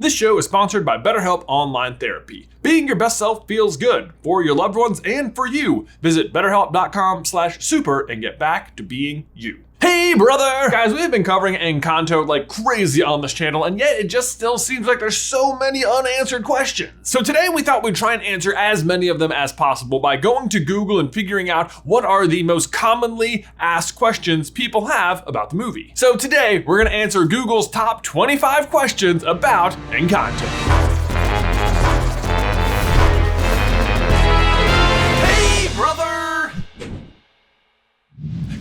This show is sponsored by BetterHelp Online Therapy. Being your best self feels good for your loved ones and for you. Visit betterhelp.com/super and get back to being you. Hey brother! Guys, we've been covering Encanto like crazy on this channel, and yet it just still seems like there's so many unanswered questions. So today we thought we'd try and answer as many of them as possible by going to Google and figuring out what are the most commonly asked questions people have about the movie. So today we're gonna answer Google's top 25 questions about Encanto.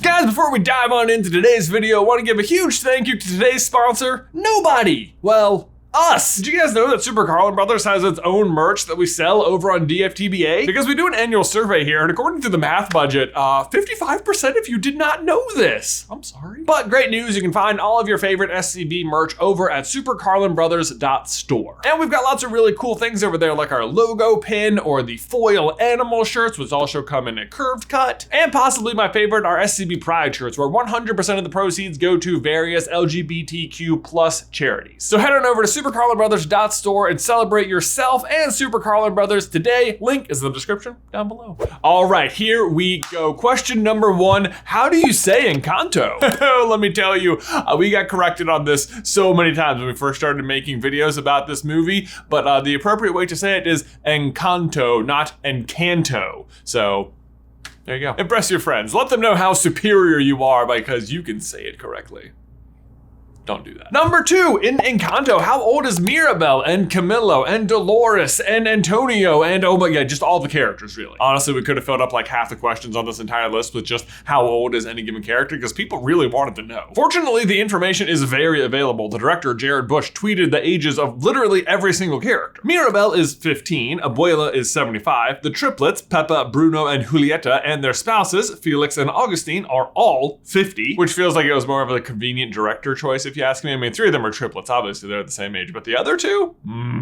Guys, before we dive on into today's video, I want to give a huge thank you to today's sponsor, nobody. Well, us. Did you guys know that SuperCarlinBrothers has its own merch that we sell over on DFTBA? Because we do an annual survey here, and according to the math budget, 55% of you did not know this. I'm sorry. But great news, you can find all of your favorite SCB merch over at SuperCarlinBrothers.store. And we've got lots of really cool things over there, like our logo pin or the foil animal shirts, which also come in a curved cut, and possibly my favorite, our SCB Pride shirts, where 100% of the proceeds go to various LGBTQ+ charities. So head on over to SuperCarlinBrothers.store and celebrate yourself and Super Carlin Brothers today. Link is in the description down below. All right, here we go. Question number 1, how do you say Encanto? Let me tell you, we got corrected on this so many times when we first started making videos about this movie, but the appropriate way to say it is Encanto, not Encanto. So there you go. Impress your friends. Let them know how superior you are because you can say it correctly. Don't do that. Number 2, in Encanto, how old is Mirabel and Camilo and Dolores and Antonio and oh my god, just all the characters really. Honestly, we could have filled up like half the questions on this entire list with just how old is any given character because people really wanted to know. Fortunately, the information is very available. The director, Jared Bush, tweeted the ages of literally every single character. Mirabel is 15, Abuela is 75, the triplets, Pepa, Bruno, and Julieta, and their spouses, Felix and Augustine, are all 50, which feels like it was more of a convenient director choice if you ask me. I mean, 3 of them are triplets, obviously they're the same age, but the other 2?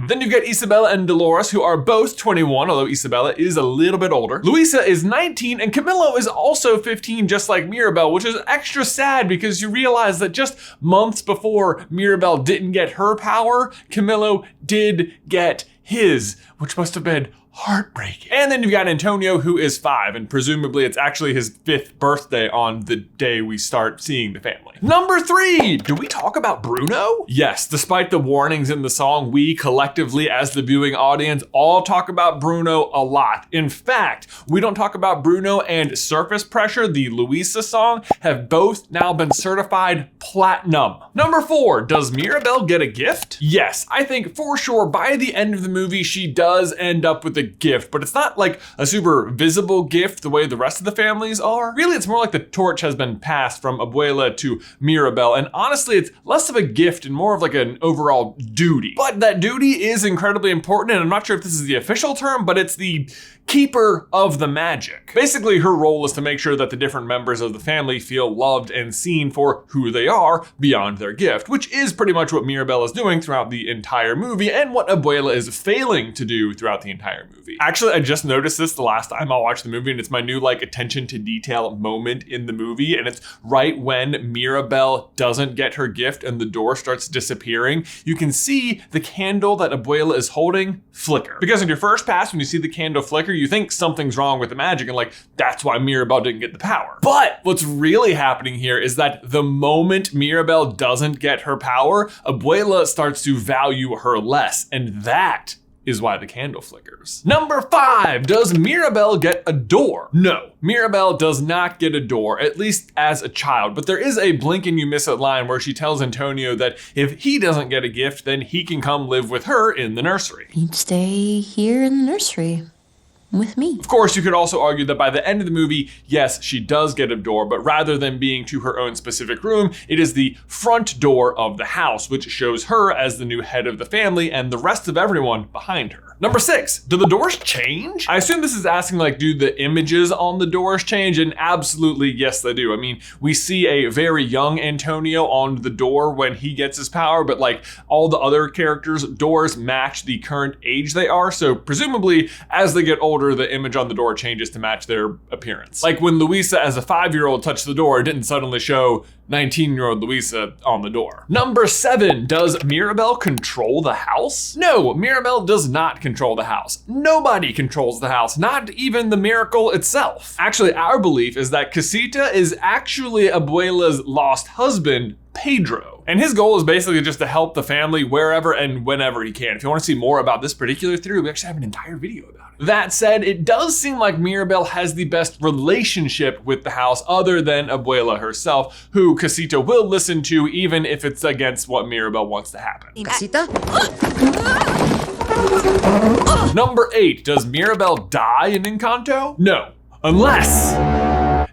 Then you've got Isabela and Dolores, who are both 21, although Isabela is a little bit older. Luisa is 19, and Camilo is also 15, just like Mirabel, which is extra sad because you realize that just months before Mirabel didn't get her power, Camilo did get his, which must have been heartbreaking. And then you've got Antonio, who is 5, and presumably it's actually his 5th birthday on the day we start seeing the family. Number 3, do we talk about Bruno? Yes, despite the warnings in the song, we collectively as the viewing audience all talk about Bruno a lot. In fact, We Don't Talk About Bruno and Surface Pressure, the Luisa song, have both now been certified platinum. Number 4, does Mirabel get a gift? Yes, I think for sure by the end of the movie, she does end up with a gift, but it's not like a super visible gift the way the rest of the families are. Really, it's more like the torch has been passed from Abuela to Mirabel, and honestly, it's less of a gift and more of like an overall duty. But that duty is incredibly important, and I'm not sure if this is the official term, but it's the keeper of the magic. Basically, her role is to make sure that the different members of the family feel loved and seen for who they are beyond their gift, which is pretty much what Mirabel is doing throughout the entire movie and what Abuela is failing to do throughout the entire movie. Actually, I just noticed this the last time I watched the movie, and it's my new like attention to detail moment in the movie, and it's right when Mirabel doesn't get her gift and the door starts disappearing. You can see the candle that Abuela is holding flicker. Because in your first pass, when you see the candle flicker, you think something's wrong with the magic and like, that's why Mirabel didn't get the power. But what's really happening here is that the moment Mirabel doesn't get her power, Abuela starts to value her less, and that is why the candle flickers. Number 5, does Mirabel get a door? No, Mirabel does not get a door, at least as a child, but there is a blink and you miss it line where she tells Antonio that if he doesn't get a gift, then he can come live with her in the nursery. You'd stay here in the nursery with me. Of course, you could also argue that by the end of the movie, yes, she does get a door, but rather than being to her own specific room, it is the front door of the house, which shows her as the new head of the family and the rest of everyone behind her. Number 6, do the doors change? I assume this is asking like, do the images on the doors change? And absolutely, yes, they do. I mean, we see a very young Antonio on the door when he gets his power, but like all the other characters' doors match the current age they are. So presumably, as they get older, the image on the door changes to match their appearance. Like when Luisa as a 5-year-old touched the door, it didn't suddenly show 19-year-old Louisa on the door. Number 7, does Mirabel control the house? No, Mirabel does not control the house. Nobody controls the house, not even the miracle itself. Actually, our belief is that Casita is actually Abuela's lost husband, Pedro. And his goal is basically just to help the family wherever and whenever he can. If you want to see more about this particular theory, we actually have an entire video about it. That said, it does seem like Mirabel has the best relationship with the house other than Abuela herself, who Casita will listen to even if it's against what Mirabel wants to happen. Casita? Number 8, does Mirabel die in Encanto? No, unless,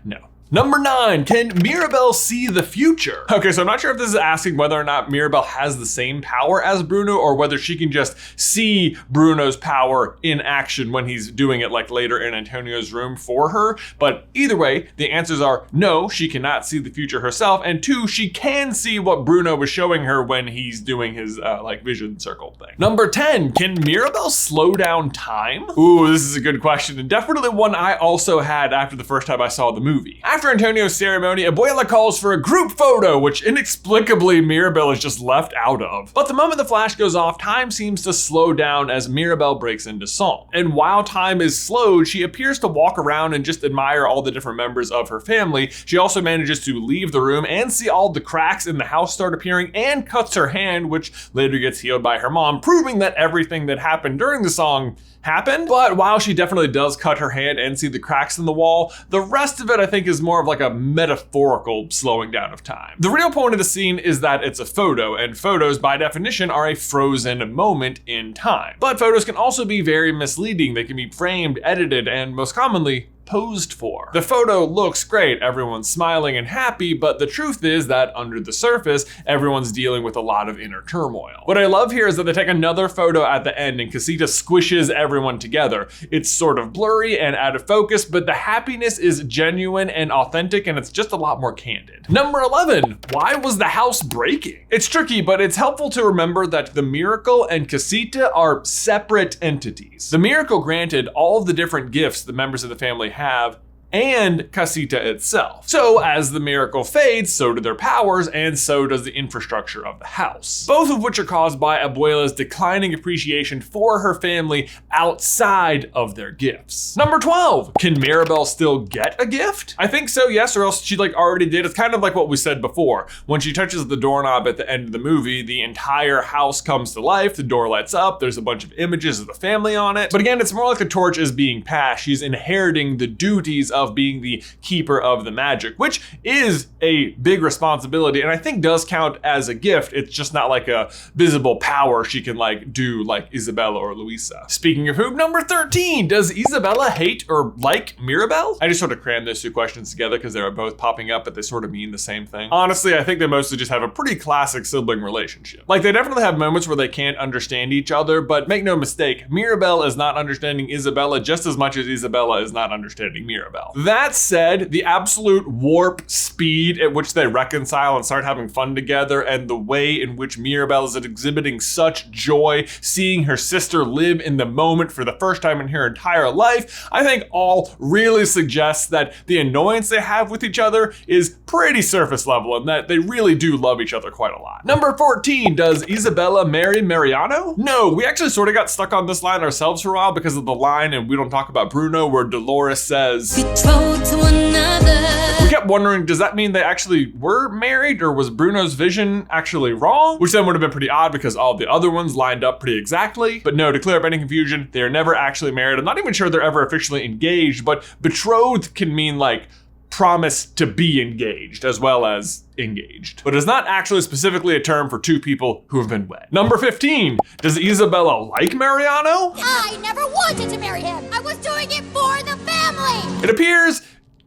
no. Number 9, can Mirabel see the future? Okay, so I'm not sure if this is asking whether or not Mirabel has the same power as Bruno or whether she can just see Bruno's power in action when he's doing it like later in Antonio's room for her. But either way, the answers are no, she cannot see the future herself, and 2, she can see what Bruno was showing her when he's doing his like vision circle thing. Number 10, can Mirabel slow down time? Ooh, this is a good question, and definitely one I also had after the first time I saw the movie. After Antonio's ceremony, Abuela calls for a group photo, which inexplicably Mirabel is just left out of. But the moment the flash goes off, time seems to slow down as Mirabel breaks into song. And while time is slowed, she appears to walk around and just admire all the different members of her family. She also manages to leave the room and see all the cracks in the house start appearing and cuts her hand, which later gets healed by her mom, proving that everything that happened during the song happened. But while she definitely does cut her hand and see the cracks in the wall, the rest of it I think is more of like a metaphorical slowing down of time. The real point of the scene is that it's a photo, and photos by definition are a frozen moment in time. But photos can also be very misleading. They can be framed, edited, and most commonly posed for. The photo looks great, everyone's smiling and happy, but the truth is that under the surface, everyone's dealing with a lot of inner turmoil. What I love here is that they take another photo at the end and Casita squishes everyone together. It's sort of blurry and out of focus, but the happiness is genuine and authentic, and it's just a lot more candid. Number 11, why was the house breaking? It's tricky, but it's helpful to remember that the miracle and Casita are separate entities. The miracle granted all of the different gifts the members of the family have, and Casita itself. So as the miracle fades, so do their powers, and so does the infrastructure of the house. Both of which are caused by Abuela's declining appreciation for her family outside of their gifts. Number 12, can Mirabel still get a gift? I think so, yes, or else she like already did. It's kind of like what we said before. When she touches the doorknob at the end of the movie, the entire house comes to life, the door lights up, there's a bunch of images of the family on it. But again, it's more like the torch is being passed. She's inheriting the duties of being the keeper of the magic, which is a big responsibility and I think does count as a gift. It's just not like a visible power she can like do like Isabella or Luisa. Speaking of whom, number 13, does Isabella hate or like Mirabel? I just sort of crammed those two questions together because they were both popping up, but they sort of mean the same thing. Honestly, I think they mostly just have a pretty classic sibling relationship. Like they definitely have moments where they can't understand each other, but make no mistake, Mirabel is not understanding Isabella just as much as Isabella is not understanding Mirabel. That said, the absolute warp speed at which they reconcile and start having fun together, and the way in which Mirabel is exhibiting such joy seeing her sister live in the moment for the first time in her entire life, I think all really suggests that the annoyance they have with each other is pretty surface level and that they really do love each other quite a lot. Number 14, does Isabella marry Mariano? No, we actually sort of got stuck on this line ourselves for a while because of the line in We Don't Talk About Bruno where Dolores says, to another. We kept wondering, does that mean they actually were married, or was Bruno's vision actually wrong? Which then would have been pretty odd because all the other ones lined up pretty exactly. But no, to clear up any confusion, they are never actually married. I'm not even sure they're ever officially engaged, but betrothed can mean like promise to be engaged as well as engaged, but it's not actually specifically a term for two people who have been wed. Number 15, does Isabella like Mariano? I never wanted to marry him. I was doing it for the family. It appears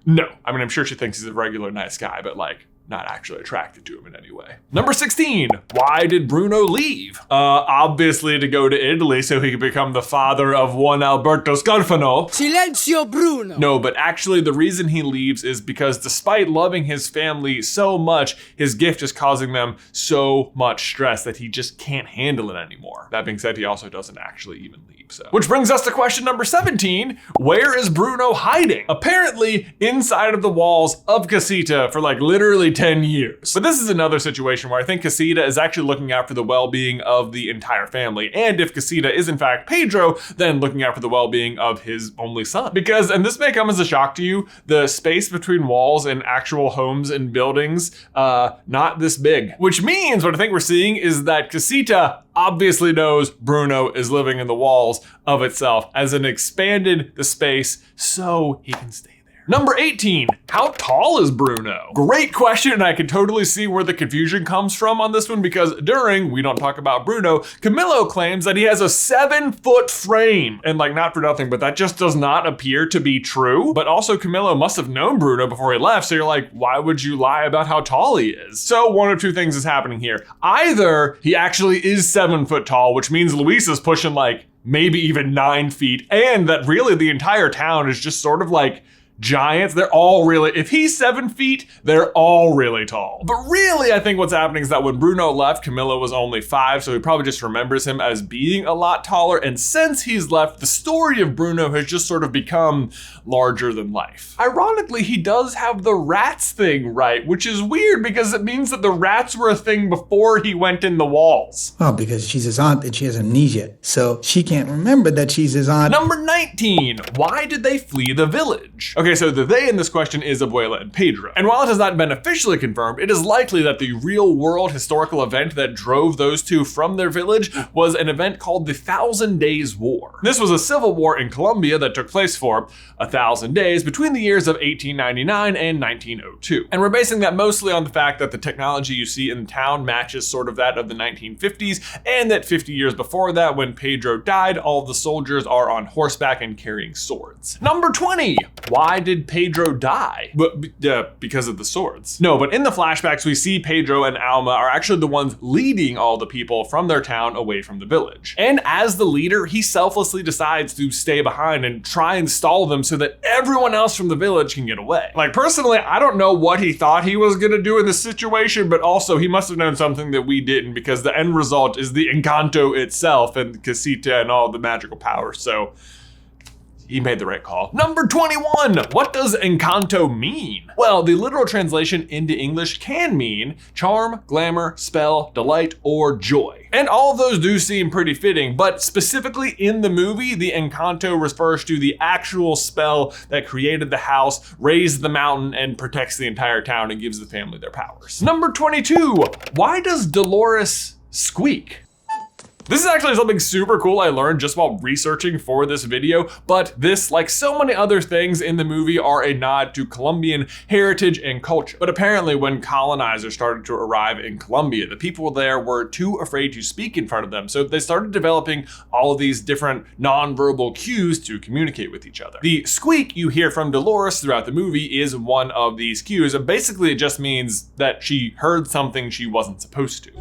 no. I mean, I'm sure she thinks he's a regular nice guy, but like not actually attracted to him in any way. Number 16, why did Bruno leave? Obviously to go to Italy so he could become the father of one Alberto Scarfano. Silenzio, Bruno! No, but actually the reason he leaves is because despite loving his family so much, his gift is causing them so much stress that he just can't handle it anymore. That being said, he also doesn't actually even leave. So, which brings us to question number 17, where is Bruno hiding? Apparently inside of the walls of Casita for like literally 10 years. But this is another situation where I think Casita is actually looking out for the well-being of the entire family. And if Casita is in fact Pedro, then looking out for the well-being of his only son. Because, and this may come as a shock to you, the space between walls and actual homes and buildings, not this big. Which means what I think we're seeing is that Casita obviously knows Bruno is living in the walls of itself, as it expanded the space so he can stay. Number 18, how tall is Bruno? Great question, and I can totally see where the confusion comes from on this one, because during We Don't Talk About Bruno, Camillo claims that he has a 7-foot frame. And like, not for nothing, but that just does not appear to be true. But also Camillo must have known Bruno before he left, so you're like, why would you lie about how tall he is? So one of two things is happening here. Either he actually is 7 foot tall, which means Luisa's pushing like maybe even 9 feet, and that really the entire town is just sort of like giants. They're all really, if he's 7 feet, they're all really tall. But really, I think what's happening is that when Bruno left, Camillo was only 5, so he probably just remembers him as being a lot taller. And since he's left, the story of Bruno has just sort of become larger than life. Ironically, he does have the rats thing right, which is weird because it means that the rats were a thing before he went in the walls. Well, because she's his aunt and she has amnesia, so she can't remember that she's his aunt. Number 19, why did they flee the village? Okay, so the they in this question is Abuela and Pedro. And while it has not been officially confirmed, it is likely that the real world historical event that drove those two from their village was an event called the 1,000 Days War. This was a civil war in Colombia that took place for 1,000 days between the years of 1899 and 1902. And we're basing that mostly on the fact that the technology you see in the town matches sort of that of the 1950s, and that 50 years before that, when Pedro died, all of the soldiers are on horseback and carrying swords. Number 20, why did Pedro die? Because of the swords. No, but in the flashbacks, we see Pedro and Alma are actually the ones leading all the people from their town away from the village. And as the leader, he selflessly decides to stay behind and try and stall them so that everyone else from the village can get away. Like, personally, I don't know what he thought he was gonna do in this situation, but also he must have known something that we didn't, because the end result is the Encanto itself and Casita and all the magical powers. So he made the right call. Number 21, what does Encanto mean? Well, the literal translation into English can mean charm, glamour, spell, delight, or joy. And all of those do seem pretty fitting, but specifically in the movie, the Encanto refers to the actual spell that created the house, raised the mountain, and protects the entire town and gives the family their powers. Number 22, why does Dolores squeak? This is actually something super cool I learned just while researching for this video, but this, like so many other things in the movie, are a nod to Colombian heritage and culture. But apparently when colonizers started to arrive in Colombia, the people there were too afraid to speak in front of them, so they started developing all of these different nonverbal cues to communicate with each other. The squeak you hear from Dolores throughout the movie is one of these cues, and basically it just means that she heard something she wasn't supposed to.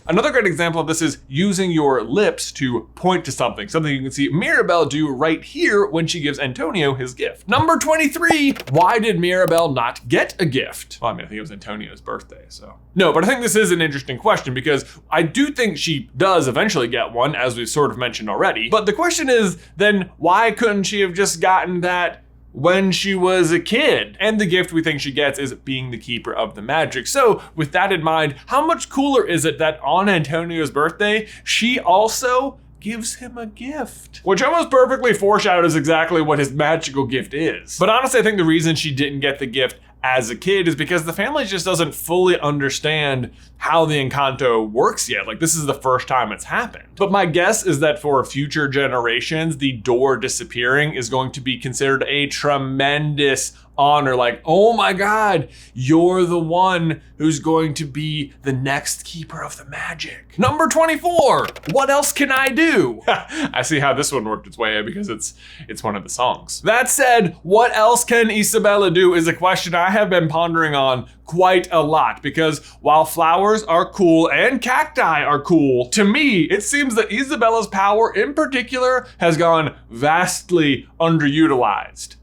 Another great example of this is using your lips to point to something you can see Mirabel do right here when she gives Antonio his gift. Number 23, why did Mirabel not get a gift? Well, I mean, I think it was Antonio's birthday, so. No, but I think this is an interesting question, because I do think she does eventually get one, as we've sort of mentioned already. But the question is, then why couldn't she have just gotten that when she was a kid? And the gift we think she gets is being the keeper of the magic. So with that in mind, how much cooler is it that on Antonio's birthday, she also gives him a gift? Which almost perfectly foreshadows exactly what his magical gift is. But honestly, I think the reason she didn't get the gift as a kid is because the family just doesn't fully understand how the Encanto works yet. Like, this is the first time it's happened. But my guess is that for future generations, the door disappearing is going to be considered a tremendous honor. Like, oh my God, you're the one who's going to be the next keeper of the magic. Number 24, what else can I do? I see how this one worked its way in, because it's one of the songs. That said, what else can Isabela do is a question I have been pondering on quite a lot, because while flowers are cool and cacti are cool, to me, it seems that Isabela's power in particular has gone vastly underutilized.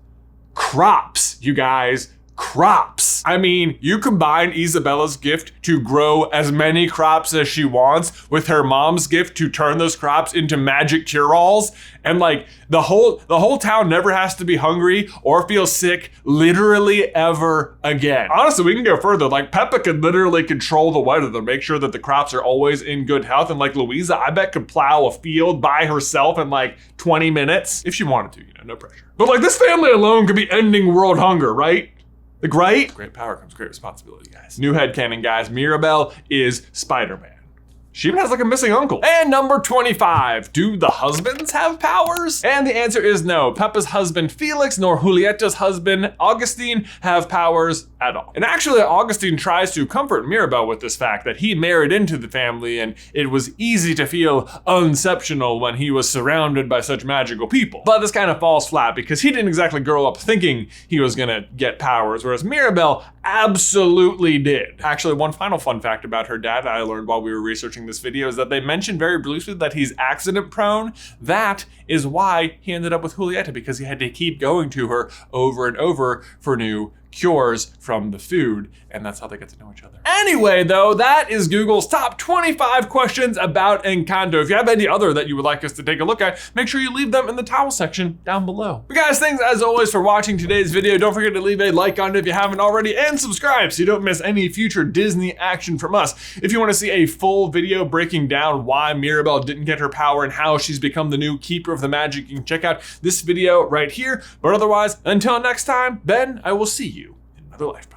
Crops, you guys. crops. I mean, you combine Isabella's gift to grow as many crops as she wants with her mom's gift to turn those crops into magic cure-alls, and like the whole town never has to be hungry or feel sick literally ever again. Honestly, we can go further. Like Peppa could literally control the weather to make sure that the crops are always in good health, and like Louisa, I bet could plow a field by herself in like 20 minutes if she wanted to, you know, no pressure. But like this family alone could be ending world hunger, right? Like, right? Great power comes great responsibility, guys. New headcanon, guys. Mirabel is Spider-Man. She even has like a missing uncle. And number 25, do the husbands have powers? And the answer is no. Peppa's husband Felix nor Julieta's husband Augustine have powers at all. And actually, Augustine tries to comfort Mirabel with this fact that he married into the family and it was easy to feel unceptional when he was surrounded by such magical people. But this kind of falls flat because he didn't exactly grow up thinking he was gonna get powers, whereas Mirabel absolutely did. Actually, one final fun fact about her dad that I learned while we were researching this video is that they mentioned very briefly that he's accident prone. That is why he ended up with Julieta, because he had to keep going to her over and over for new cures from the food, and that's how they get to know each other. Anyway, though, that is Google's top 25 questions about Encanto. If you have any other that you would like us to take a look at, make sure you leave them in the towel section down below. But guys, thanks as always for watching today's video. Don't forget to leave a like on it if you haven't already, and subscribe so you don't miss any future Disney action from us. If you want to see a full video breaking down why Mirabel didn't get her power and how she's become the new keeper of the magic, you can check out this video right here. But otherwise, until next time, Ben, I will see you in another life.